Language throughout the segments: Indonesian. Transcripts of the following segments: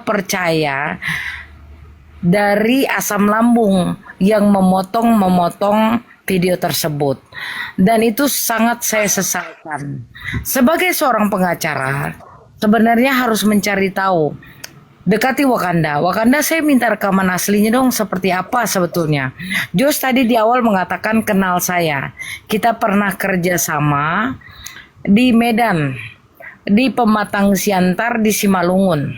percaya dari asam lambung yang memotong video tersebut, dan itu sangat saya sesalkan. Sebagai seorang pengacara, sebenarnya harus mencari tahu. Dekati Wakanda. Wakanda, saya minta rekaman aslinya dong, seperti apa sebetulnya. Jos tadi di awal mengatakan kenal saya. Kita pernah kerja sama di Medan, di Pematang Siantar, di Simalungun.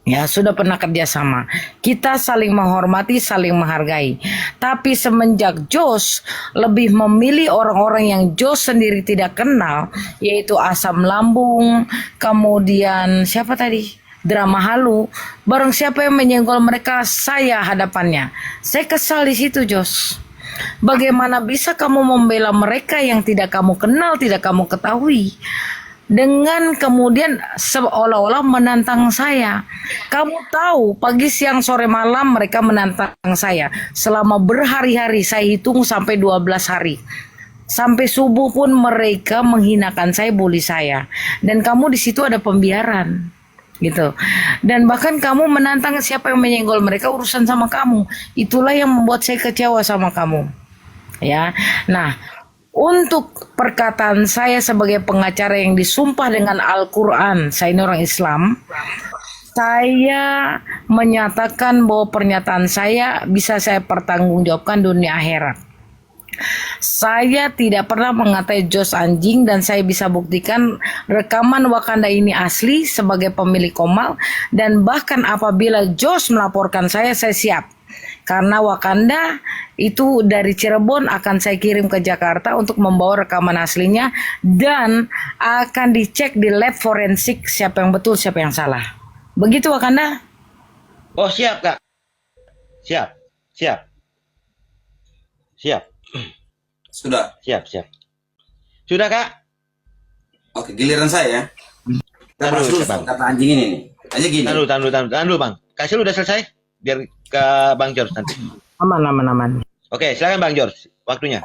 Ya, sudah pernah kerjasama. Kita saling menghormati, saling menghargai. Tapi semenjak Jos lebih memilih orang-orang yang Jos sendiri tidak kenal, yaitu asam lambung, kemudian siapa tadi? Drama halu. Barang siapa yang menyenggol mereka, saya hadapannya. Saya kesal di situ, Jos. Bagaimana bisa kamu membela mereka yang tidak kamu kenal, tidak kamu ketahui? Dengan kemudian seolah-olah menantang saya. Kamu tahu pagi siang sore malam mereka menantang saya. Selama berhari-hari, saya hitung sampai 12 hari. Sampai subuh pun mereka menghinakan saya, bully saya. Dan kamu di situ ada pembiaran. Gitu. Dan bahkan kamu menantang siapa yang menyenggol mereka, urusan sama kamu. Itulah yang membuat saya kecewa sama kamu. Ya. Nah, untuk perkataan saya sebagai pengacara yang disumpah dengan Al-Quran, saya ini orang Islam, saya menyatakan bahwa pernyataan saya bisa saya pertanggungjawabkan dunia akhirat. Saya tidak pernah mengatai Jos anjing, dan saya bisa buktikan rekaman Wakanda ini asli sebagai pemilik Komal. Dan bahkan apabila Jos melaporkan saya siap. Karena Wakanda itu dari Cirebon akan saya kirim ke Jakarta untuk membawa rekaman aslinya, dan akan dicek di lab forensik siapa yang betul, siapa yang salah. Begitu Wakanda? Oh, siap, Kak. Siap. Sudah. Siap. Sudah, Kak? Oke, giliran saya ya. Kita bahas dulu kata anjing ini nih. Aja gini. Tahan dulu, Bang. Kasih lu udah selesai? Biar ke Bang George nanti. Aman. Oke, silakan Bang George. Waktunya.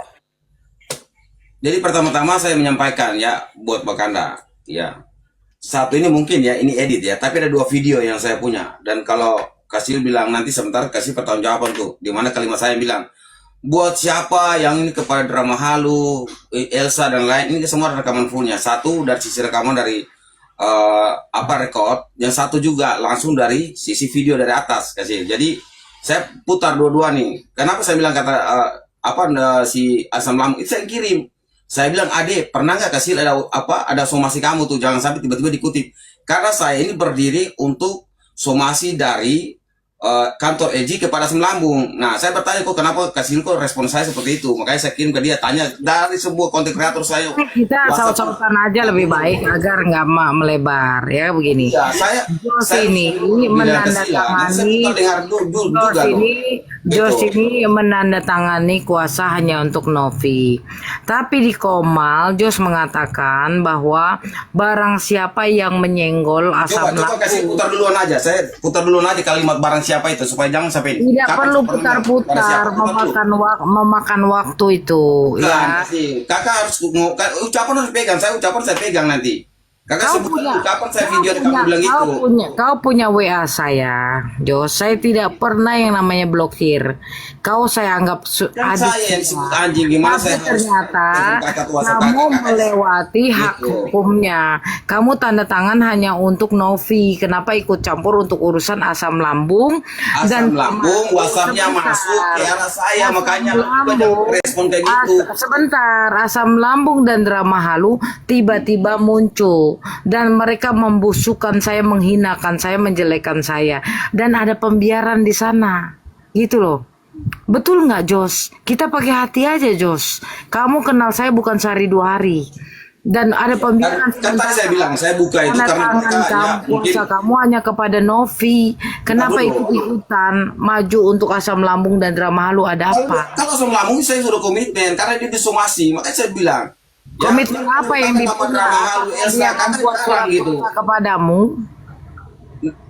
Jadi pertama-tama saya menyampaikan ya buat Wakanda. Ya. Satu ini mungkin ya, ini edit ya. Tapi ada 2 video yang saya punya. Dan kalau Kasil bilang nanti sebentar kasih pertanggungjawaban tuh. Dimana kalimat saya bilang, buat siapa yang ini kepada drama halu, Elsa dan lain, ini semua rekaman fullnya. Satu dari sisi rekaman dari record, yang satu juga langsung dari sisi video dari atas kasih. Jadi saya putar dua-dua nih. Kenapa saya bilang kata si asam lambung itu saya kirim. Saya bilang, Ade, pernah nggak kasih ada somasi kamu tuh, jangan sampai tiba-tiba dikutip. Karena saya ini berdiri untuk somasi dari kantor EJ kepada asam lambung. Nah, saya bertanya kok kenapa kasih kok respon saya seperti itu. Makanya saya kirim ke dia, tanya dari sebuah konten kreator saya. Kita saut-sautan aja lebih baik agar nggak melebar ya begini. Ya, Jos ini menandatangani. Jos ini menandatangani kuasa hanya untuk Novi. Tapi di Komal, Jos mengatakan bahwa barang siapa yang menyenggol asam lambung. Coba kasih putar duluan aja. Saya putar duluan aja kalimat barang siapa itu supaya jangan sampai tidak perlu putar-putar memakan waktu itu ya. Kakak harus ucapan harus pegang. Ucapan saya pegang nanti. Kakak ucapan saya video kamu bilang itu. Kau punya WA saya, Jos. Saya tidak pernah yang namanya blokir. Kau saya anggap saya yang disebut anjing, gimana saya ternyata kamu melewati hak hukumnya. Kamu tanda tangan hanya untuk Novi. Kenapa ikut campur untuk urusan asam lambung? Asam lambung, WhatsApp-nya masuk ke arah saya, makanya respon kayak gitu. Sebentar, asam lambung dan drama halu tiba-tiba muncul. Dan mereka membusukkan saya, menghinakan saya, menjelekkan saya. Dan ada pembiaran di sana. Gitu loh. Betul nggak, Jos? Kita pakai hati aja, Jos. Kamu kenal saya bukan sehari 2 hari. Dan ada pembiaran. Kan tadi saya bilang, saya buka itu karena kuasa kamu hanya kepada Novi. Kenapa ikut-ikutan maju untuk asam lambung dan drama halu? Ada apa? Kalau asam lambung saya sudah komitmen karena dia disomasi. Makanya saya bilang. Komitmen apa yang dibuat gitu kepadamu?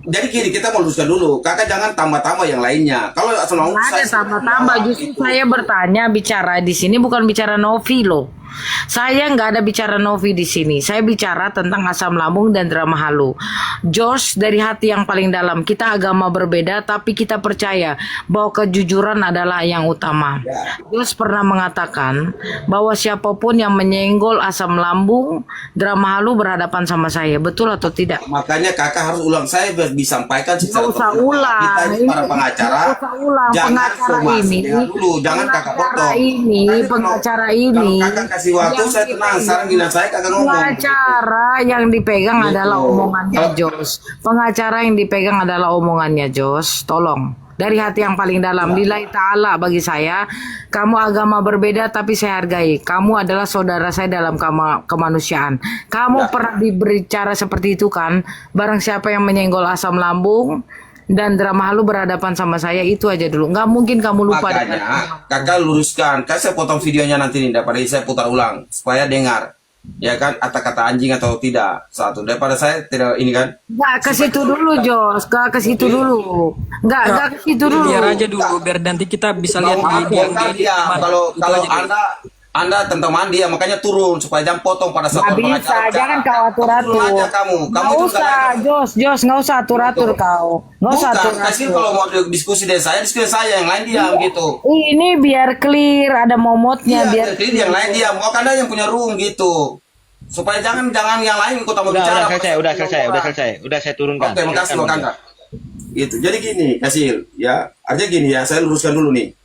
Jadi gini, kita mau luruskan dulu. Kakak jangan tambah-tambah yang lainnya. Kalau asam lambung ada tambah-tambah. Justru saya bertanya, bicara di sini bukan bicara Novi loh. Saya nggak ada bicara Novi di sini. Saya bicara tentang asam lambung dan drama halu. Josh, dari hati yang paling dalam, kita agama berbeda, tapi kita percaya bahwa kejujuran adalah yang utama. Josh pernah mengatakan bahwa siapapun yang menyenggol asam lambung, drama halu berhadapan sama saya. Betul atau tidak? Makanya kakak harus ulang, saya disampaikan secara Nggak usah terbuka. ulang. Kita ini para pengacara, Nggak usah ulang. jangan Pengacara somasi. ini, Dengar dulu, jangan kakak pengacara potong. ini, Nanti pengacara kalau ini, kakak kasih waktu, yang saya tenang. Sekarang bilang saya kagak ngomong. pengacara yang dipegang Gitu. adalah omongannya Kalau- Jos. Pengacara yang dipegang adalah omongannya Jos. Tolong. Dari hati yang paling dalam. Lillahi ta'ala bagi saya. Kamu agama berbeda tapi saya hargai. Kamu adalah saudara saya dalam kemanusiaan. Kamu pernah diberbicara seperti itu kan? Barang siapa yang menyenggol asam lambung dan drama halu berhadapan sama saya, itu aja dulu. Nggak mungkin kamu lupa. Makanya kakak luruskan. Kan saya potong videonya nanti nih, daripada saya putar ulang supaya dengar. Ya kan, kata-kata anjing atau tidak. Satu, daripada saya tidak ini kan. Nggak ke situ dulu, Jos. Nggak ke situ dulu. Nggak ke situ dulu. Biar aja dulu, biar nanti kita bisa lihat Mau di aku kan dia. Kalau Itu aja dulu. anda tentang dia, makanya turun supaya jangan potong pada saat Nggak bisa, jangan kau atur-atur. Turun aja kamu. Nggak itu usah, Jos, nggak usah atur-atur kau. Nggak usah Bukan, atur-atur. kasih kalau mau diskusi dengan saya, diskusi saya, yang lain diam gitu. Ini biar clear, ada momotnya, biar Jadi yang lain diam. Mau kan yang punya room gitu. Supaya jangan yang lain ikut mau bicara. Udah selesai. Udah saya turunkan. Oke, makasih Silakan, Wakanda. Gitu. Jadi gini, Kasil, ya. Artinya gini ya, saya luruskan dulu nih.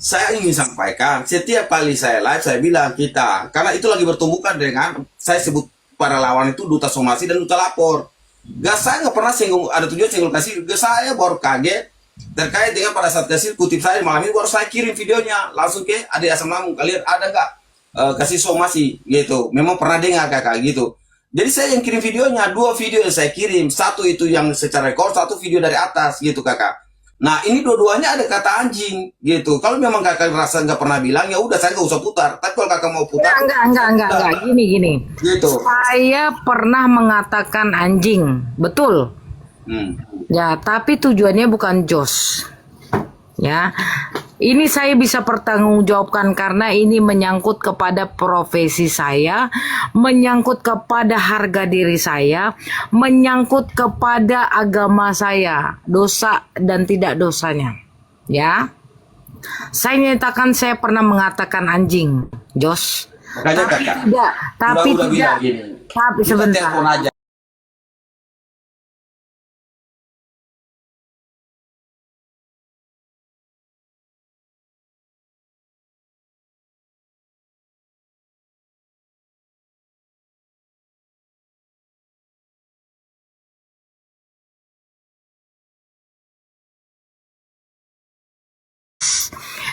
Saya ingin sampaikan, setiap kali saya live, saya bilang kita, karena itu lagi bertumbukan dengan, saya sebut para lawan itu duta somasi dan duta lapor. Saya nggak pernah singgung, ada tujuan singgung Kasil. Saya baru kaget, terkait dengan pada saat Kasil kutip saya malam ini, baru saya kirim videonya, langsung ke Adik Asam Lambung. Kalian ada nggak kasih somasi gitu? Memang pernah dengar kakak gitu. Jadi saya yang kirim videonya, 2 video yang saya kirim, satu itu yang secara rekor, satu video dari atas gitu kakak. Nah ini dua-duanya ada kata anjing gitu. Kalau memang kakak rasa nggak pernah bilang, ya udah saya nggak usah putar. Tapi kalau kakak mau putar, enggak. Gini. gitu. Saya pernah mengatakan anjing, betul. Ya, tapi tujuannya bukan Jos. Ya, ini saya bisa pertanggungjawabkan karena ini menyangkut kepada profesi saya, menyangkut kepada harga diri saya, menyangkut kepada agama saya, dosa dan tidak dosanya. Ya, saya nyatakan saya pernah mengatakan anjing, Jos. Makanya kakak. Tapi Udah tidak. bilang gini. Tapi Kita sebentar. telepon aja.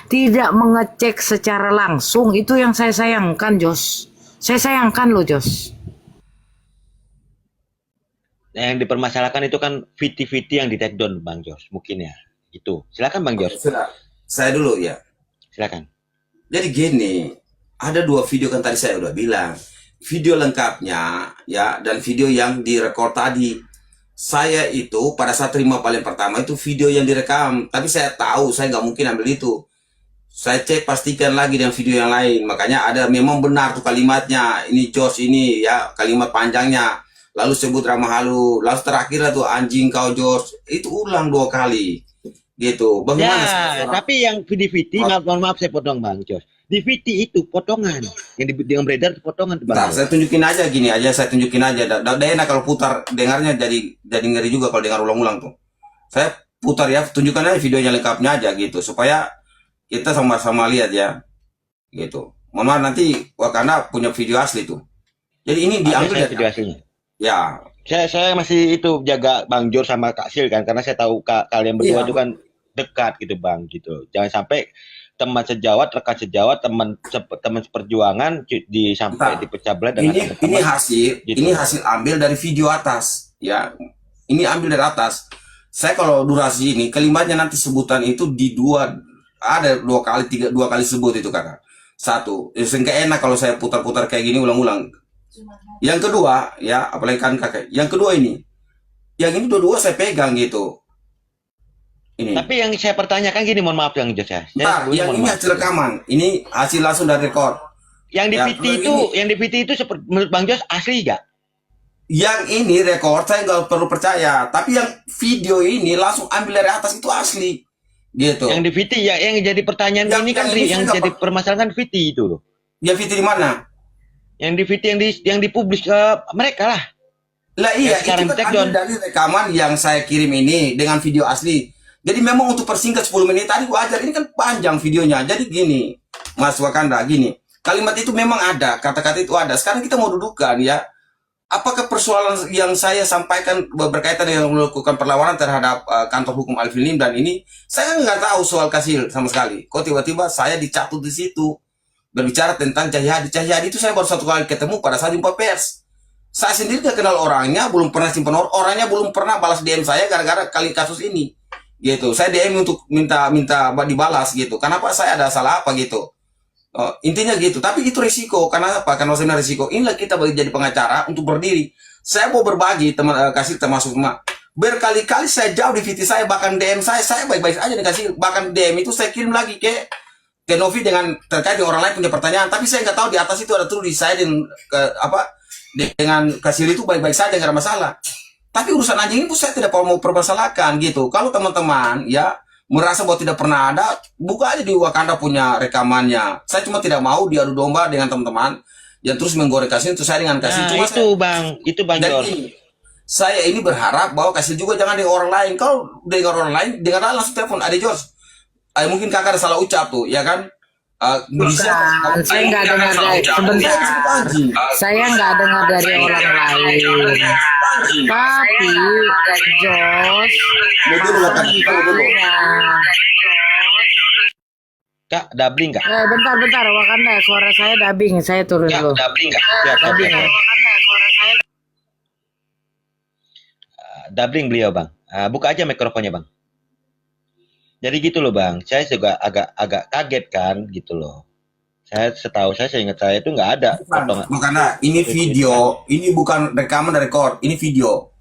Tidak mengecek secara langsung, itu yang saya sayangkan, Jos. Saya sayangkan loh, Jos. Nah, yang dipermasalahkan itu kan VT yang di take down, Bang Jos, mungkin ya. Itu. Silakan Bang Jos. Sudah. Saya dulu ya. Silakan. Jadi gini, ada 2 video kan tadi saya udah bilang. Video lengkapnya ya dan video yang direkord tadi. Saya itu pada saat terima paling pertama itu video yang direkam, tapi saya tahu saya nggak mungkin ambil itu. Saya cek pastikan lagi dengan video yang lain. Makanya ada memang benar tuh kalimatnya. Ini Jos ini ya kalimat panjangnya. Lalu sebut ramah halu. Lalu terakhir tuh anjing kau Jos. Itu ulang 2 kali. Gitu. Bagaimana? Ya, tapi yang di VT, mohon maaf saya potong Bang Jos. Di VT itu potongan. Yang beredar itu potongan tuh, Bentar, Bang. saya tunjukin aja gini aja. Saya tunjukin aja. Udah enak kalau putar dengarnya jadi ngeri juga kalau dengar ulang-ulang tuh. Saya putar ya. Tunjukkan aja videonya lengkapnya aja gitu. Supaya kita sama-sama lihat ya. Gitu. Mohon maaf nanti Wakanda punya video asli tuh. Jadi ini diambil Ada dari video hasilnya. ya. Saya masih itu jaga Bang Jor sama Kak Sil kan, karena saya tahu kalian berdua Iya. itu kan dekat gitu Bang gitu. Jangan sampai teman sejawat, rekan sejawat, teman seperjuangan sampai Bentar. dipecah belah dengan Ini teman-teman. hasil Gitu. ini hasil ambil dari video atas ya. Ini ambil dari atas. Saya kalau durasi ini kalimatnya nanti sebutan itu di ada 2 kali 2 kali sebut itu kakak. Satu, nggak enak kalau saya putar-putar kayak gini ulang-ulang. Yang kedua ya, apalagi kan kakak. Yang kedua ini, yang ini dua-dua saya pegang gitu. Ini. Tapi yang saya pertanyakan gini, mohon maaf yang Jos ya. Bentar, yang ini hasil rekaman. Ini hasil langsung dari rekor. Yang di Ya, VT kalau itu, ini- yang di VT itu seperti menurut Bang Jos asli gak? Yang ini rekor saya nggak perlu percaya, tapi yang video ini langsung ambil dari atas itu asli, gitu. Yang di VT ya, yang jadi pertanyaan Yang- ini kan yang ini yang saya jadi nggak- permasalahan VT itu loh. Yang video di mana? Yang di VT yang dipublish ke mereka lah. Lah iya, Yang sekarang itu di take kan ambil down. dari rekaman yang saya kirim ini dengan video asli. Jadi memang untuk persingkat 10 menit tadi wajar, ini kan panjang videonya. Jadi gini, Mas Wakanda, gini. Kalimat itu memang ada, kata-kata itu ada. Sekarang kita mau dudukan ya. Apakah persoalan yang saya sampaikan berkaitan dengan melakukan perlawanan terhadap kantor hukum Alvin Lim dan ini, saya nggak tahu soal Kasil sama sekali. Kok tiba-tiba saya dicatut di situ berbicara tentang Cahyadi. Cahyadi itu saya baru satu kali ketemu pada saat jumpa pers. Saya sendiri nggak kenal orangnya, belum pernah simpan orangnya, belum pernah balas DM saya gara-gara kali kasus ini. Gitu. Saya DM untuk minta dibalas gitu. Kenapa saya ada salah apa gitu? Intinya gitu, tapi itu risiko. Karena apa? Karena sebenarnya risiko. Inilah kita jadi pengacara untuk berdiri. Saya mau berbagi kasih termasuk berkali-kali saya jauh di VT saya, bahkan DM saya baik-baik aja dikasih. Bahkan DM itu saya kirim lagi ke Novi dengan terkait dengan orang lain punya pertanyaan. Tapi saya nggak tahu di atas itu ada tulis saya dengan kasih itu baik-baik saja nggak ada masalah. Tapi urusan anjing itu saya tidak mau permasalahkan gitu. Kalau teman-teman ya merasa bahwa tidak pernah ada, buka aja di Wakanda punya rekamannya. Saya cuma tidak mau diadu domba dengan teman-teman yang terus menggoreng Kasil itu saya dengan Kasil. Nah, Cuma itu Bang dan Jos. saya ini berharap bahwa Kasil juga jangan dengan orang lain. Kalau dengan orang lain, dengan langsung telepon Ade Jos. Mungkin kakak ada salah ucap tuh, ya kan? Bisa. Bukan, saya nggak dengar dari sebentar. Saya nggak dengar dari orang lain. Tapi Kak Jos, Dulu lah, Kak. Dulu. Kak, dubbing Kak? bentar, Wakanda, suara saya dubbing, saya turun Ya, dulu. dubbing Kak. Siap, siap, Dubbing siap. ya. Dubbing beliau Bang. Buka aja mikrofonnya Bang. Jadi gitu loh Bang, saya juga agak kaget kan gitu loh. Saya seingat saya itu nggak ada potongan. Makanya ini video, ini bukan rekaman dan rekor, ini video,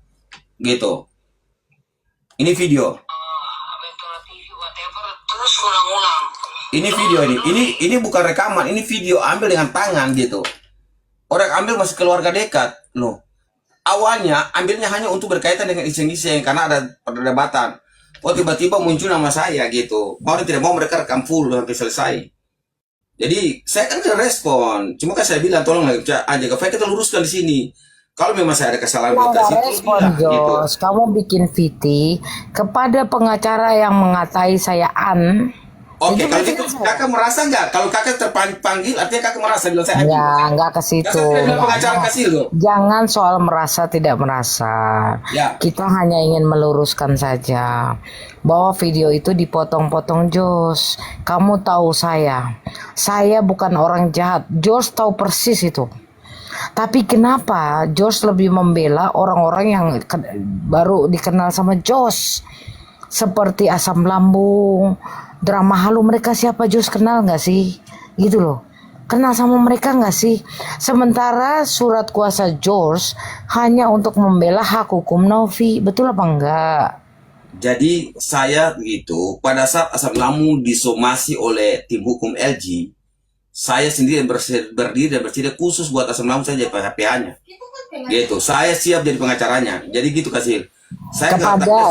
gitu. Ini video. Ini video ini bukan rekaman, ini video ambil dengan tangan gitu. Orang ambil masih keluarga dekat, loh. Awalnya ambilnya hanya untuk berkaitan dengan iseng-iseng karena ada perdebatan. Oh tiba-tiba muncul nama saya gitu. Mau tidak mau mereka rekam full sampai selesai. Jadi saya kan tidak respon. Cuma kan saya bilang tolong aja kita luruskan di sini. Kalau memang saya ada kesalahan di atas itu, Respon gitu. Jos, kamu bikin VT kepada pengacara yang mengatai saya Oke, Itu kalau berarti gitu kan saya. kakak merasa nggak? Kalau kakak terpanggil, artinya kakak merasa bilang saya anjing. Ya, nggak ke situ. Kakak tidak bilang pengacara kasih loh. Jangan soal merasa tidak merasa. Ya. Kita hanya ingin meluruskan saja bahwa video itu dipotong-potong Jos. Kamu tahu saya bukan orang jahat. Jos tahu persis itu. Tapi kenapa Jos lebih membela orang-orang yang baru dikenal sama Jos? Seperti asam lambung, drama halu, mereka siapa Jos kenal nggak sih? Gitu loh. Kenal sama mereka nggak sih? Sementara surat kuasa Jos hanya untuk membela hak hukum Novi. Betul apa enggak? Jadi saya begitu, pada saat asam lambung disomasi oleh tim hukum LG, saya sendiri berdiri dan bersedia khusus buat asam lambung saya jadi PHPA-nya. Gitu, saya siap jadi pengacaranya. Jadi gitu Kasil. Saya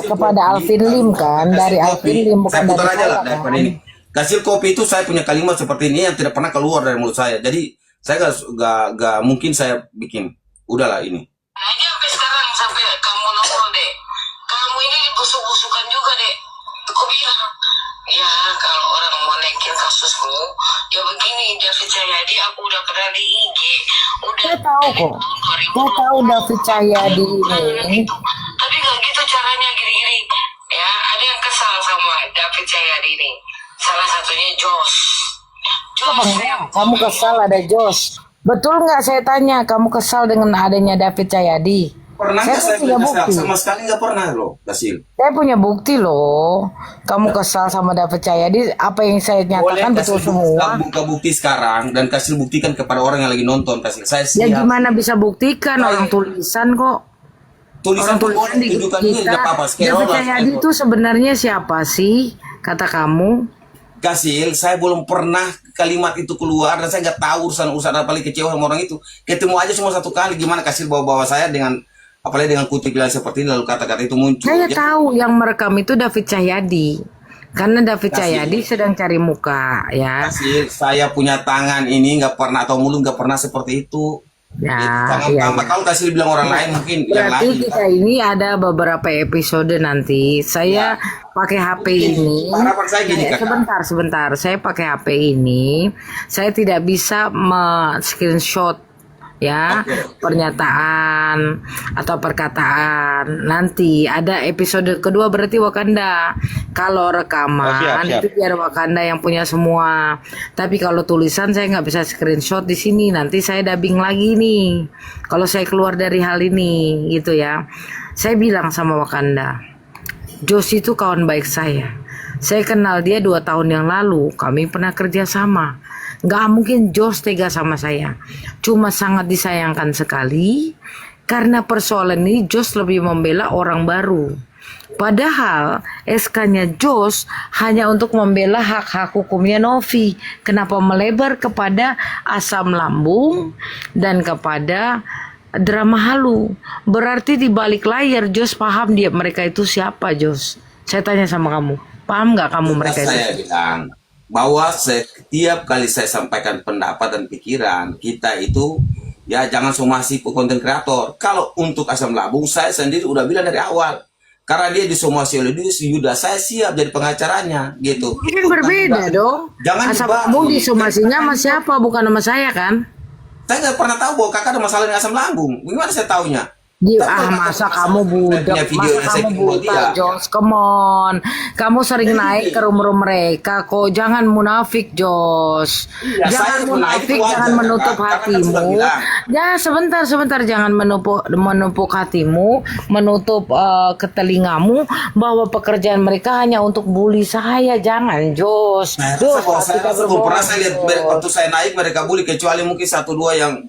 Kepada Alvin Lim kan, dari Alvin Lim bukan saya dari putar aja lah saya daripada kan. ini. Kasil kopi itu saya punya kalimat seperti ini yang tidak pernah keluar dari mulut saya. Jadi saya gak mungkin saya bikin. Udahlah ini. Aja sampai sekarang sampai kamu nongol deh. Kamu ini busuk-busukan juga deh. Aku bilang, ya kalau orang mau naikin kasusmu, ya begini David Cahyadi aku udah pernah di IG. Udah. Saya tahu kok. Saya tahu David Cahyadi ini. Tapi gak gitu caranya gini-gini. Ya, ada yang kesal sama David Cahyadi ini. Salah satunya Jos. Apa enggak? Kamu kesal ada Jos. Betul nggak saya tanya, kamu kesal dengan adanya David Cahyadi? Pernah Saya nggak saya punya punya bukti. sama sekali nggak pernah loh, Kasil. Saya punya bukti loh. Kamu kesal sama David Cahyadi, apa yang saya nyatakan betul semua. buka bukti sekarang dan Kasil buktikan kepada orang yang lagi nonton Kasil. Saya Ya siap. gimana bisa buktikan orang tulisan kok? Tulisan Orang tulisan di tunjukkan ini kita. nggak apa-apa. David Cahyadi itu sebenarnya siapa sih? Kata kamu. Kasil, saya belum pernah kalimat itu keluar dan saya nggak tahu urusan apa lagi, kecewa sama orang itu. Ketemu aja cuma satu kali, gimana Kasil bawa-bawa saya dengan apalagi dengan kutipan seperti ini lalu kata-kata itu muncul. Saya Ya, tahu yang merekam itu David Cahyadi. Karena David Kasih. Cahyadi sedang cari muka, ya. Kasil, saya punya tangan ini nggak pernah atau mulut nggak pernah seperti itu. Ya, Jangan iya, tambah. iya. Kalau Kasil bilang orang lain mungkin yang Berarti lain. kita ini ada beberapa episode nanti. Saya pakai HP ini. Harapan saya gini, Kakak. Sebentar. Saya pakai HP ini. Saya tidak bisa screenshot ya pernyataan atau perkataan. Nanti ada episode kedua berarti Wakanda. Kalau rekaman Oh, siap. itu biar Wakanda yang punya semua. Tapi kalau tulisan saya nggak bisa screenshot di sini. Nanti saya dubbing lagi nih. Kalau saya keluar dari hal ini gitu ya. Saya bilang sama Wakanda, Jos itu kawan baik saya. Saya kenal dia 2 tahun yang lalu. Kami pernah kerja sama. Nggak mungkin Jos tega sama saya. Cuma sangat disayangkan sekali karena persoalan ini Jos lebih membela orang baru. Padahal SK-nya Jos hanya untuk membela hak-hak hukumnya Novi. Kenapa melebar kepada asam lambung dan kepada drama halu? Berarti di balik layar Jos paham dia mereka itu siapa, Jos? Saya tanya sama kamu, paham nggak kamu mereka itu? Saya bilang bahwa setiap kali saya sampaikan pendapat dan pikiran kita itu ya jangan somasi konten kreator. Kalau untuk asam lambung saya sendiri udah bilang dari awal karena dia disomasi oleh dia Yuda, saya siap jadi pengacaranya gitu. Ini kan berbeda dong. Jangan Asam dibahas. lambung disomasinya sama siapa? Bukan sama saya kan? Saya nggak pernah tahu bahwa kakak ada masalah dengan asam lambung. Gimana saya taunya? Masa kamu budak, masa kamu buta, Jos, come on. Kamu sering naik ke room-room mereka kok, jangan munafik, Jos. Iya, Jangan saya munafik, itu wajar, jangan menutup Kakak. Kakak kan sudah hatimu. bilang. Ya, sebentar, jangan menumpuk hatimu, menutup ke telingamu bahwa pekerjaan mereka hanya untuk bully saya. Jangan, Jos. Saya belum pernah saya lihat waktu saya naik mereka bully kecuali mungkin 1-2 yang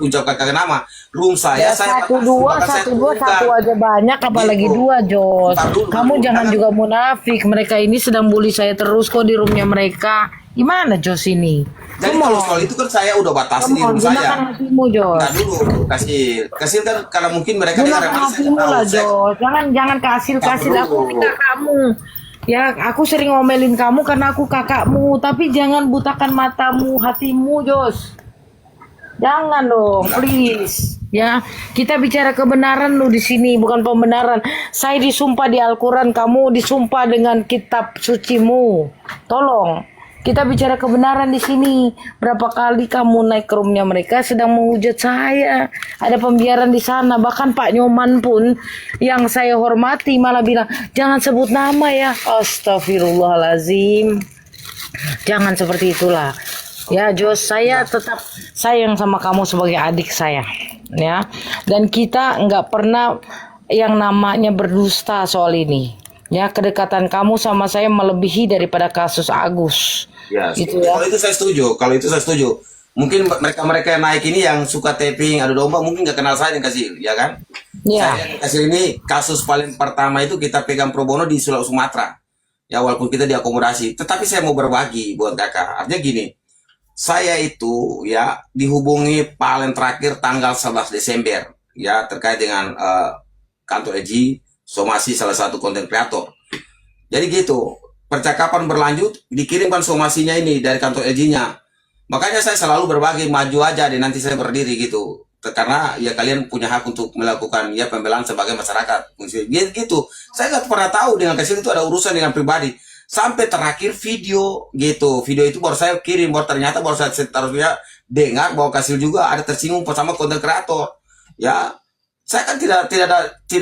ucap kakak nama. Room saya, Ya, satu dua aja banyak, apalagi Gitu. 2, Jos. Ntar dulu, Kamu dulu. jangan juga munafik. Mereka ini sedang bully saya terus kok di roomnya mereka. Gimana, Jos ini? Jadi kalau soal itu kan saya udah batasi di room Gunakan saya. hatimu, Jos. Nah dulu kasih kan kalau mungkin mereka Gunakan dengar hatimu lah, Jos. Jangan kasih aku dulu. ini kakakmu. Ya, aku sering ngomelin kamu karena aku kakakmu, tapi jangan butakan matamu, hatimu, Jos. Jangan dong, please. Ya, kita bicara kebenaran lu di sini, bukan pembenaran. Saya disumpah di Al-Quran, kamu disumpah dengan kitab sucimu. Tolong, kita bicara kebenaran di sini. Berapa kali kamu naik ke roomnya mereka sedang menghujat saya. Ada pembiaran di sana. Bahkan Pak Nyoman pun yang saya hormati malah bilang, jangan sebut nama ya. Astagfirullahalazim. Jangan seperti itulah. Ya, Jos, saya tetap sayang sama kamu sebagai adik saya, ya. Dan kita nggak pernah yang namanya berdusta soal ini. Ya, kedekatan kamu sama saya melebihi daripada kasus Agus. Ya, Gitu ya. Kalau itu saya setuju. Mungkin mereka yang naik ini yang suka taping adu domba mungkin nggak kenal saya yang Kasil, ya kan? Ya. Saya Kasil ini kasus paling pertama itu kita pegang pro bono di Sulawesi Sumatera. Ya walaupun kita diakomodasi, tetapi saya mau berbagi buat kakak. Artinya gini, saya itu ya dihubungi paling terakhir tanggal 11 Desember ya terkait dengan kantor EJ somasi salah satu konten kreator. Jadi gitu, percakapan berlanjut, dikirimkan somasinya ini dari kantor EJ-nya. Makanya saya selalu berbagi, maju aja deh nanti saya berdiri gitu. Karena ya kalian punya hak untuk melakukan ya pembelaan sebagai masyarakat. Gitu. Saya nggak pernah tahu dengan Kasil itu ada urusan dengan pribadi. Sampai terakhir video gitu, video itu baru saya kirim, baru ternyata baru saya harusnya dengar bahwa Kasil juga ada tersinggung sama konten kreator. Ya, saya kan tidak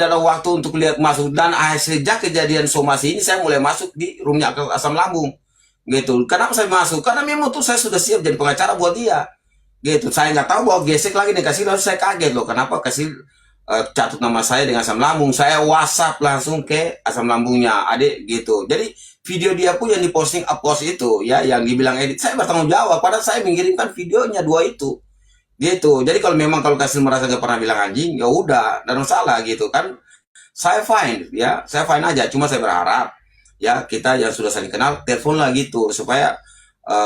ada waktu untuk lihat masuk dan sejak kejadian somasi ini saya mulai masuk di roomnya asam lambung. Gitu. Kenapa saya masuk? Karena memang tuh saya sudah siap jadi pengacara buat dia. Gitu. Saya nggak tahu bahwa gesek lagi nih Kasil, lalu saya kaget loh. Kenapa Kasil catut nama saya dengan asam lambung? Saya WhatsApp langsung ke asam lambungnya, adik gitu. Jadi video dia pun yang diposting post itu ya yang dibilang edit, saya bertanggung jawab padahal saya mengirimkan videonya 2 itu gitu. Jadi kalau Kasil merasa gak pernah bilang anjing, ya udah, dan masalah gitu kan, saya fine ya, saya fine aja. Cuma saya berharap ya kita yang sudah saling kenal, telepon lah gitu supaya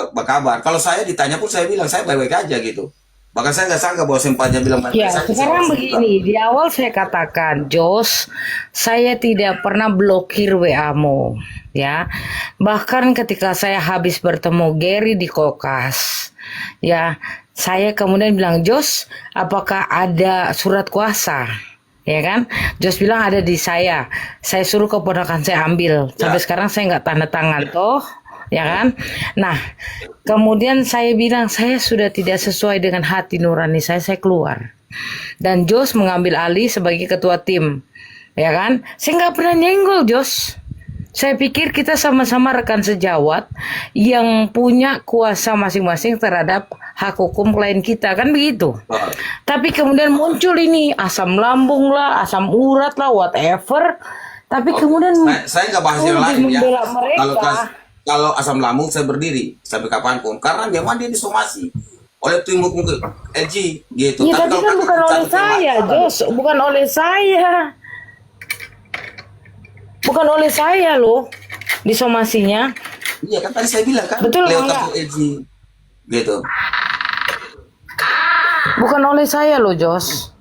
berkabar. Kalau saya ditanya pun saya bilang saya baik-baik aja gitu. Bahkan saya nggak sangka bahwa sempatnya bilang baik-baik Ya, saja. sekarang begini, di awal saya katakan, Jos, saya tidak pernah blokir WA-mu, ya. Bahkan ketika saya habis bertemu Gary di Kokas, ya, saya kemudian bilang, Jos, apakah ada surat kuasa? Ya kan, Jos bilang ada di saya suruh keponakan saya ambil, sampai sekarang saya nggak tanda tangan toh, ya kan. Nah, kemudian saya bilang saya sudah tidak sesuai dengan hati nurani saya keluar, dan Jos mengambil alih sebagai ketua tim, ya kan. Saya nggak pernah nyenggol Jos. Saya pikir kita sama-sama rekan sejawat yang punya kuasa masing-masing terhadap hak hukum klien kita, kan begitu. Tapi kemudian muncul ini asam lambung lah, asam urat lah, whatever. Tapi kemudian Saya nggak bahas yang lebih lain ya. membela mereka. Kalau asam lambung saya berdiri sampai kapanpun karena memang dia disomasi oleh tim hukum LG gitu. Ya, tapi kalau kan bukan satu oleh saya, tema- Jos. Bukan oleh saya. Bukan oleh saya loh disomasinya. Iya kan tadi saya bilang kan Betul lewat nggak? kartu LG gitu. Bukan oleh saya loh, Jos.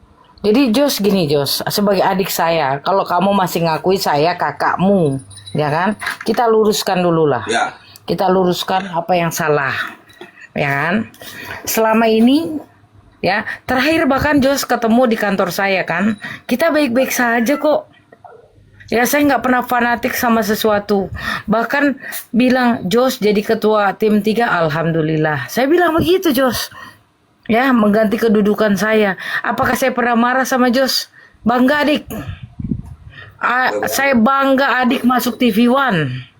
Jadi Jos gini, Jos, sebagai adik saya, kalau kamu masih ngakui saya kakakmu, ya kan? Kita luruskan dulu lah. Ya. Kita luruskan apa yang salah, ya kan? Selama ini, ya, terakhir bahkan Jos ketemu di kantor saya kan, kita baik-baik saja kok. Ya, saya nggak pernah fanatik sama sesuatu. Bahkan bilang, Jos jadi ketua tim 3, alhamdulillah. Saya bilang begitu, Jos. Ya, mengganti kedudukan saya. Apakah saya pernah marah sama Jos? Bangga adik. Saya bangga adik masuk TV One.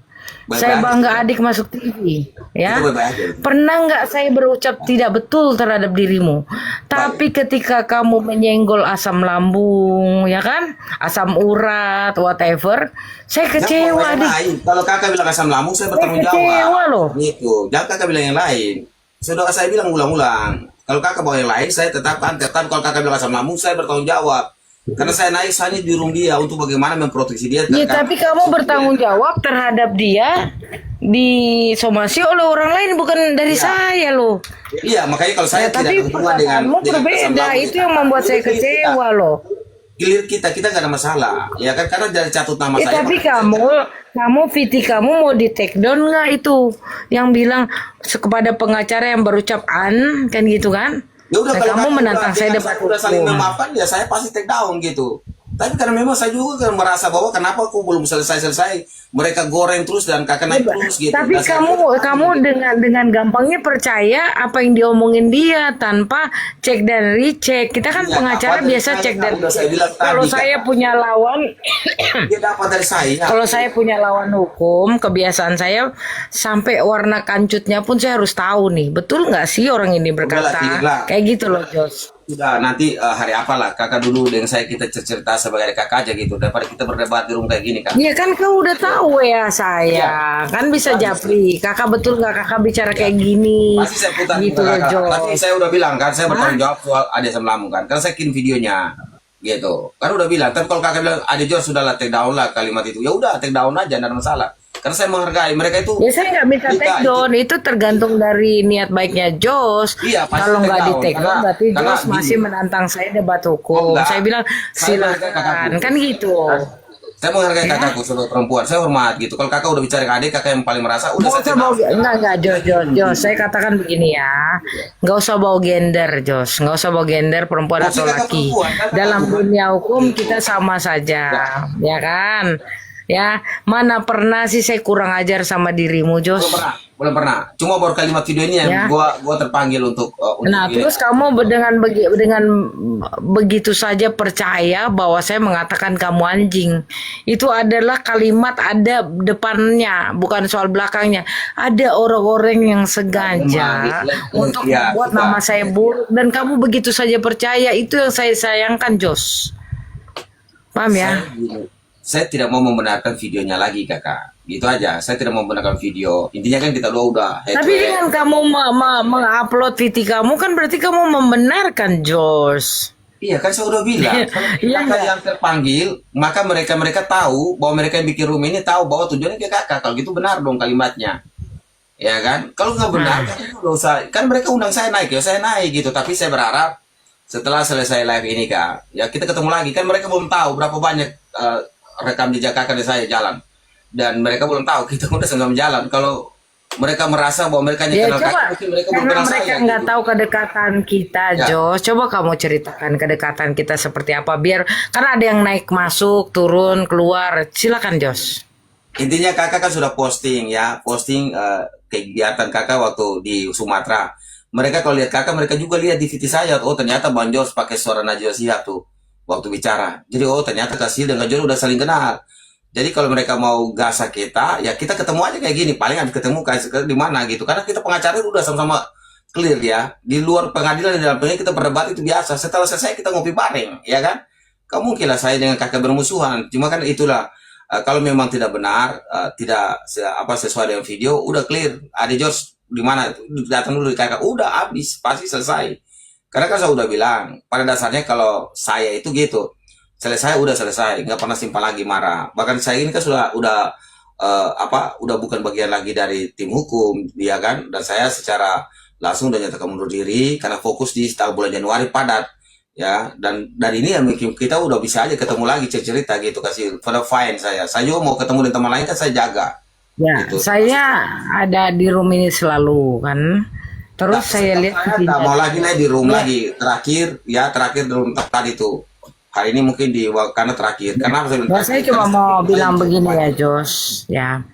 Saya bangga adik masuk TV, ya. Itu baik-baik aja. Pernah nggak saya berucap tidak betul terhadap dirimu? Tapi ketika kamu menyenggol asam lambung, ya kan, asam urat, whatever, saya kecewa, Jangan adik. lain. Kalau kakak bilang asam lambung saya bertanggung Saya kecewa jawab. loh. Gitu. Jangan kakak bilang yang lain. Sudah saya bilang ulang-ulang. Kalau kakak bawa yang lain saya tetap kalau kakak bilang asam lambung saya bertanggung jawab. Karena saya naik hanya di room dia untuk bagaimana memproteksi dia. Ya, tapi kamu bertanggung jawab terhadap dia disomasi oleh orang lain, bukan dari saya loh. Iya, makanya kalau saya Ya, tapi tidak berhubungan dengan perkataanmu asam berbeda, lambung, itu yang membuat saya kecewa loh. Gilir kita nggak ada masalah, ya kan? Karena dari catut nama Ya, saya. tapi kamu Viti kamu mau di take down nggak itu? Yang bilang kepada pengacara yang berucap an, kan gitu kan? Ya udah, Nah, kalau kamu kakak menantang saya dengan debat udah saling hukum. memaafkan, ya saya pasti take down gitu. Tapi karena memang saya juga kan merasa bahwa kenapa aku belum selesai, mereka goreng terus dan kakak naik terus gitu. Tapi Dan saya kamu dengan gampangnya percaya apa yang diomongin dia tanpa cek dan recheck. Kita kan Iya, pengacara apa biasa dari cek saya, dan udah saya bilang tadi, kalau Kak. saya punya lawan dia dapat dari saya. kalau saya punya lawan hukum, kebiasaan saya sampai warna kancutnya pun saya harus tahu nih, betul nggak sih orang ini berkata tidaklah. kayak gitu loh, Jos. Sudah nanti hari apalah kakak dulu dengan saya kita cerita sebagai kakak aja gitu daripada kita berdebat di room kayak gini kan. Iya kan kau udah tahu ya saya, kan bisa japri. Kakak betul nggak kakak bicara kayak gini? Pasti saya putar Gitu ke loh, kakak. Jos. Tapi saya udah bilang kan saya bertanggung jawab soal ada asam lambung kan. Karena saya kirim videonya gitu. Kan udah bilang. Tapi kalau kakak bilang ada Jos sudahlah take down lah kalimat itu. Ya udah take down aja nggak ada masalah. Karena saya menghargai mereka itu. Ya saya nggak bisa Kita take down, itu tergantung dari niat baiknya Jos. Iya, pasti Kalau nggak take di down. take down Karena- berarti karena Jos masih gini. menantang saya debat Oh, hukum. enggak. Saya bilang Saya menghargai silakan, kakakku. kan gitu. Saya menghargai Ya. kakakku sebagai perempuan. Saya hormat gitu. Kalau kakak udah bicara ke adik, kakak yang paling merasa udah Nggak saya usah take bawa, down. enggak Jos. Saya katakan begini ya, nggak usah bawa gender, Jos. Nggak usah bawa gender perempuan Maksudnya atau kakak laki. perempuan, kan kakak Dalam perempuan. dunia hukum kita sama saja, ya kan? Ya, mana pernah sih saya kurang ajar sama dirimu, Jos? Belum pernah. Cuma baru kalimat video ini yang Ya. gua terpanggil untuk Nah, ini. terus kamu dengan begitu saja percaya bahwa saya mengatakan kamu anjing. Itu adalah kalimat ada depannya, bukan soal belakangnya. Ada orang-orang yang sengaja untuk Ya, membuat sudah. nama saya buruk dan kamu begitu saja percaya. Itu yang saya sayangkan, Jos. Paham ya? Saya tidak mau membenarkan videonya lagi kakak, gitu aja. Saya tidak mau membenarkan video. Intinya kan kita dua udah head to Tapi head. dengan kamu mengupload VT kamu kan berarti kamu membenarkan, Jos. Iya kan saya udah bilang, kalau Iya kakak nggak? yang terpanggil, maka mereka tahu bahwa mereka yang bikin room ini tahu bahwa tujuannya ke kakak. Kalau gitu benar dong kalimatnya, ya kan? Kalau nggak benar, Nah, kan nggak usah. Kan mereka undang saya naik, ya saya naik gitu. Tapi saya berharap setelah selesai live ini kak, ya kita ketemu lagi. Kan mereka belum tahu berapa banyak rekam jejak kakak dan saya jalan, dan mereka belum tahu kita udah sama jalan. Kalau mereka merasa bahwa mereka ya kenal kakak, coba mungkin mereka belum karena kenal mereka saya nggak gitu. tahu kedekatan kita, Ya. Jos. Coba kamu ceritakan kedekatan kita seperti apa biar karena ada yang naik masuk, turun, keluar. Silakan, Jos. Intinya kakak kan sudah posting ya, posting kegiatan kakak waktu di Sumatera. Mereka kalau lihat kakak, mereka juga lihat di VT saya. Oh ternyata Bang Jos pakai suara Najwa Shihab tuh waktu bicara. Jadi oh ternyata Kasil dan Kak Jos udah saling kenal. Jadi kalau mereka mau gasak kita, ya kita ketemu aja kayak gini. Paling habis ketemu kayak di mana gitu. Karena kita pengacara udah sama-sama clear ya. Di luar pengadilan di dalam pengadilan kita berdebat itu biasa. Setelah selesai kita ngopi bareng, ya kan? Kamu mungkin lah saya dengan kakak bermusuhan. Cuma kan itulah kalau memang tidak benar, tidak sesuai dengan video, udah clear. Ade George di mana? Datang dulu di kakak, udah habis, pasti selesai. Karena kan saya udah bilang, pada dasarnya kalau saya itu gitu, selesai udah selesai, nggak pernah simpan lagi marah. Bahkan saya ini kan udah bukan bagian lagi dari tim hukum, dia kan, dan saya secara langsung udah nyatakan mundur diri karena fokus di setelah bulan Januari padat ya, dan dari ini ya mungkin kita udah bisa aja ketemu lagi cerita gitu kasih pada fine. Saya juga mau ketemu dengan teman lain kan saya jaga Ya, gitu. saya ada di room ini selalu kan. Terus saya lihat Saya videonya. nggak mau lagi naik di room Ya, lagi terakhir di room tadi itu. Hari ini mungkin karena terakhir. Karena saya ya, saya cuma mau bilang begini ya, Jos. Ya,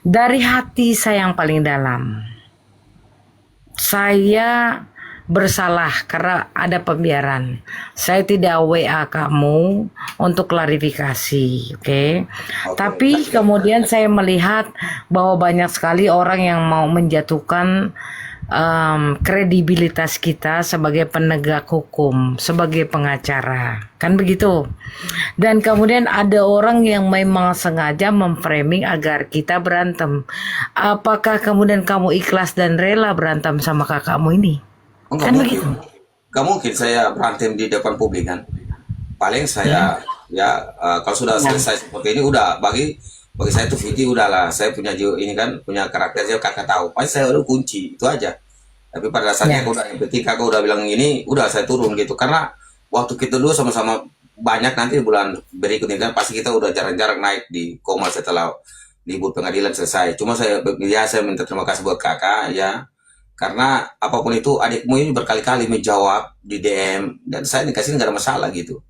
dari hati saya yang paling dalam, saya bersalah karena ada pembiaran. Saya tidak WA kamu untuk klarifikasi, oke? Tapi kemudian saya melihat bahwa banyak sekali orang yang mau menjatuhkan kredibilitas kita sebagai penegak hukum, sebagai pengacara, kan begitu? Dan kemudian ada orang yang memang sengaja memframing agar kita berantem. Apakah kemudian kamu ikhlas dan rela berantem sama kakakmu ini? Enggak Kan mungkin. begitu. Enggak mungkin saya berantem di depan publik kan. Paling saya kalau sudah selesai seperti ini udah bagi saya itu Viti udahlah, saya punya ini kan punya karakter, saya kakak tahu pasti saya udah kunci itu aja. Tapi pada dasarnya Ya. udah yang penting kakak udah bilang ini udah saya turun gitu, karena waktu kita dulu sama-sama banyak, nanti bulan berikutnya kan pasti kita udah jarang-jarang naik di Koma setelah libur pengadilan selesai. Cuma saya minta terima kasih buat kakak ya, karena apapun itu adikmu ini berkali-kali menjawab di DM dan saya dikasih nggak ada masalah gitu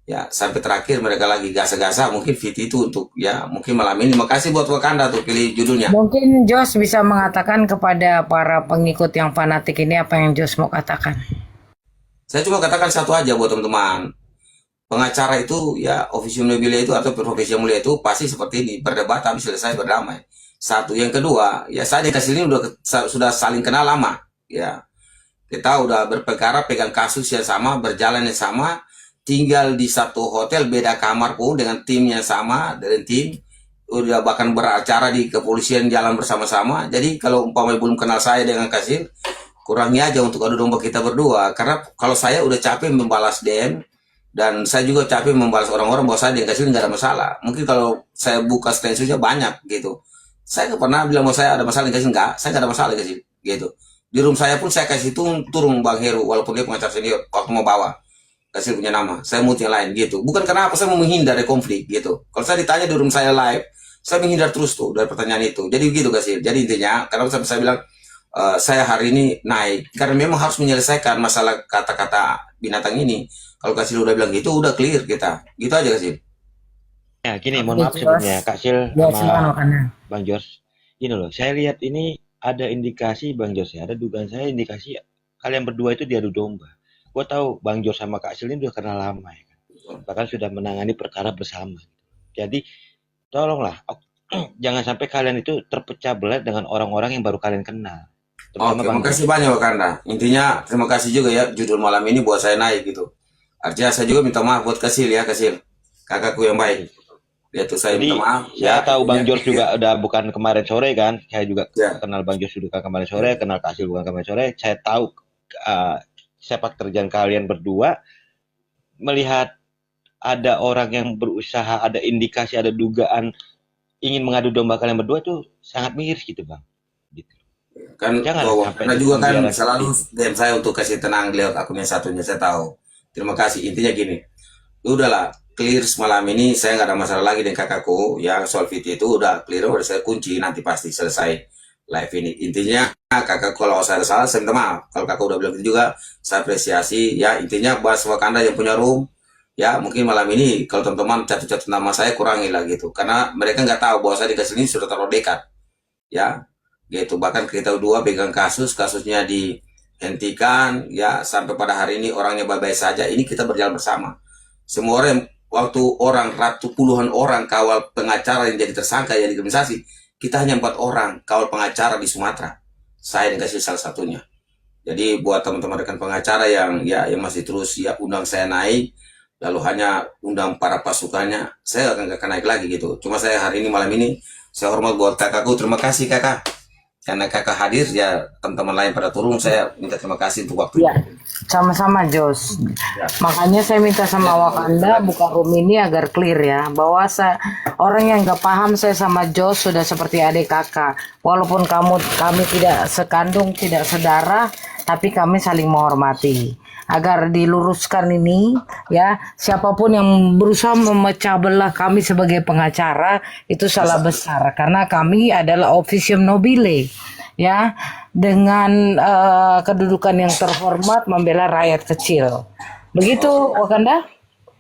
ya, sampai terakhir mereka lagi gasa-gasa mungkin fit itu untuk ya mungkin malam ini. Makasih buat Wakanda tuh pilih judulnya. Mungkin Jos bisa mengatakan kepada para pengikut yang fanatik ini apa yang Jos mau katakan. Saya cuma katakan satu aja buat teman-teman, pengacara itu ya officium mulia itu atau profesi mulia itu pasti seperti ini, berdebat tapi selesai berdamai. Satu, yang kedua ya saya dikasih ini sudah saling kenal lama ya, kita udah berperkara pegang kasus yang sama, berjalan yang sama, tinggal di satu hotel beda kamar pun dengan timnya sama, dengan tim udah bahkan beracara di kepolisian jalan bersama-sama. Jadi kalau umpamanya belum kenal saya dengan Kasil, kurangi aja untuk adu domba kita berdua, karena kalau saya udah capek membalas DM dan saya juga capek membalas orang-orang bahwa saya dengan Kasil nggak ada masalah. Mungkin kalau saya buka stensusnya banyak gitu, saya nggak pernah bilang bahwa saya ada masalah dengan Kasil, nggak, saya nggak ada masalah dengan Kasil gitu. Di room saya pun saya kasih turun Bang Heru walaupun dia pengacara senior waktu mau bawa Kasil punya nama, saya mau yang lain gitu. Bukan karena apa, saya mau menghindar dari konflik gitu. Kalau saya ditanya di room saya live, saya menghindar terus tuh dari pertanyaan itu. Jadi begitu Kasil. Jadi intinya, karena saya bilang saya hari ini naik karena memang harus menyelesaikan masalah kata-kata binatang ini. Kalau Kasil udah bilang gitu, udah clear kita. Gitu aja Kasil. Ya gini, mohon maaf Jos. sebelumnya Kak Sil Ya, silakan sama Wakanda. Bang Jos. Ini loh, saya lihat ini ada indikasi Bang Jos ya, ada dugaan saya indikasi kalian berdua itu diadu domba. Gue tahu Bang Jos sama Kak Sil ini udah kenal lama ya kan. Bahkan sudah menangani perkara bersama. Jadi tolonglah jangan sampai kalian itu terpecah belah dengan orang-orang yang baru kalian kenal. Terutama Oke, Bang Jos. makasih banyak Wakanda. Intinya terima kasih juga ya judul malam ini buat saya naik gitu. Artinya saya juga minta maaf buat Kasil ya, Kasil. Kakakku yang baik. Ya tuh saya Jadi minta maaf. saya tahu Bang ya. Jos juga udah bukan kemarin sore kan. Saya juga Ya. kenal Bang Jos juga kemarin sore, kenal Kak Sil bukan kemarin sore. Saya tahu sepak terjang kalian berdua. melihat ada orang yang berusaha, ada indikasi, ada dugaan ingin mengadu domba kalian berdua itu sangat miris gitu bang. Gitu. Kan Jangan sampai karena juga kan pembiaran selalu seperti DM saya untuk kasih tenang lewat akun yang satunya, saya tahu. Terima kasih. Intinya gini, udahlah clear semalam ini, saya nggak ada masalah lagi dengan kakakku. Yang soal video itu udah clear, udah saya kunci, nanti pasti selesai live ini. Intinya kakak kalau saya ada salah, saya minta maaf. Kalau kakak udah bilang gitu juga, saya apresiasi. Ya intinya bahas Wakanda yang punya room, ya mungkin malam ini kalau teman-teman catat-catat nama saya kurangi lah gitu, karena mereka nggak tahu bahwa saya di sini sudah terlalu dekat, ya gitu. Bahkan kita berdua pegang kasusnya dihentikan, ya sampai pada hari ini orangnya baik-baik saja. Ini kita berjalan bersama. Semua orang, waktu orang puluhan orang kawal pengacara yang jadi tersangka yang dikriminalisasi, kita hanya 4 orang kawal pengacara di Sumatera. Saya dikasih salah satunya. Jadi buat teman-teman rekan pengacara yang masih terus ya undang saya naik, lalu hanya undang para pasukannya, saya akan naik lagi gitu. Cuma saya hari ini malam ini saya hormat buat kakakku, terima kasih kakak. Karena kakak hadir, ya teman-teman lain pada turun, saya minta terima kasih untuk waktunya. Ya, sama-sama Jos. Ya. Makanya saya minta sama Wakanda buka room ini agar clear ya, bahwa orang yang nggak paham saya sama Jos sudah seperti adik kakak. Walaupun kami tidak sekandung, tidak sedarah, tapi kami saling menghormati. Agar diluruskan ini, ya siapapun yang berusaha memecah belah kami sebagai pengacara itu salah besar, karena kami adalah officium nobile, ya dengan kedudukan yang terhormat membela rakyat kecil. Begitu Wakanda?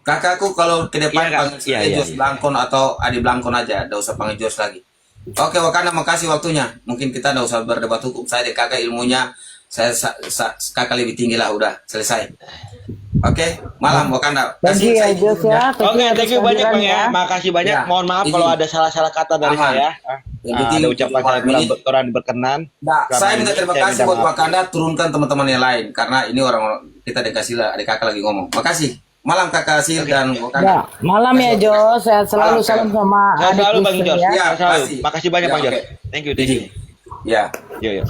Kakakku kalau ke depan Iya, Kak. panggil saya Iya, Jos iya. Blangkon atau Adi Blangkon aja, nggak usah panggil Jos lagi. Oke Wakanda, makasih waktunya. Mungkin kita nggak usah berdebat hukum. Saya dan kakak ilmunya, kakak lebih tinggi lah, udah selesai. Oke, malam Wakanda. Thank you ya saya Jos izin ya. Oke, thank you banyak bang ya. kehadirannya. Makasih banyak. Ya, Mohon maaf izin. kalau ada salah-salah kata dari Aman. saya. Yang penting Ada ucapan saya malam ini- kurang berkenan. Nah, Selama saya ini minta terima saya kasih minta buat maaf. Wakanda, turunkan teman-teman yang lain karena ini orang kita dikasih lah, adik kakak lagi ngomong. Makasih. Malam kakak Sil dan Ya, Wakanda. malam ya Jos. Sehat selalu, Malam, salam sama Saya adik selalu bang Kristen Jos. ya. Ya, Saya selalu. pasti. Makasih banyak Ya, bang Jos. oke. Thank you. Ya. Yo yo.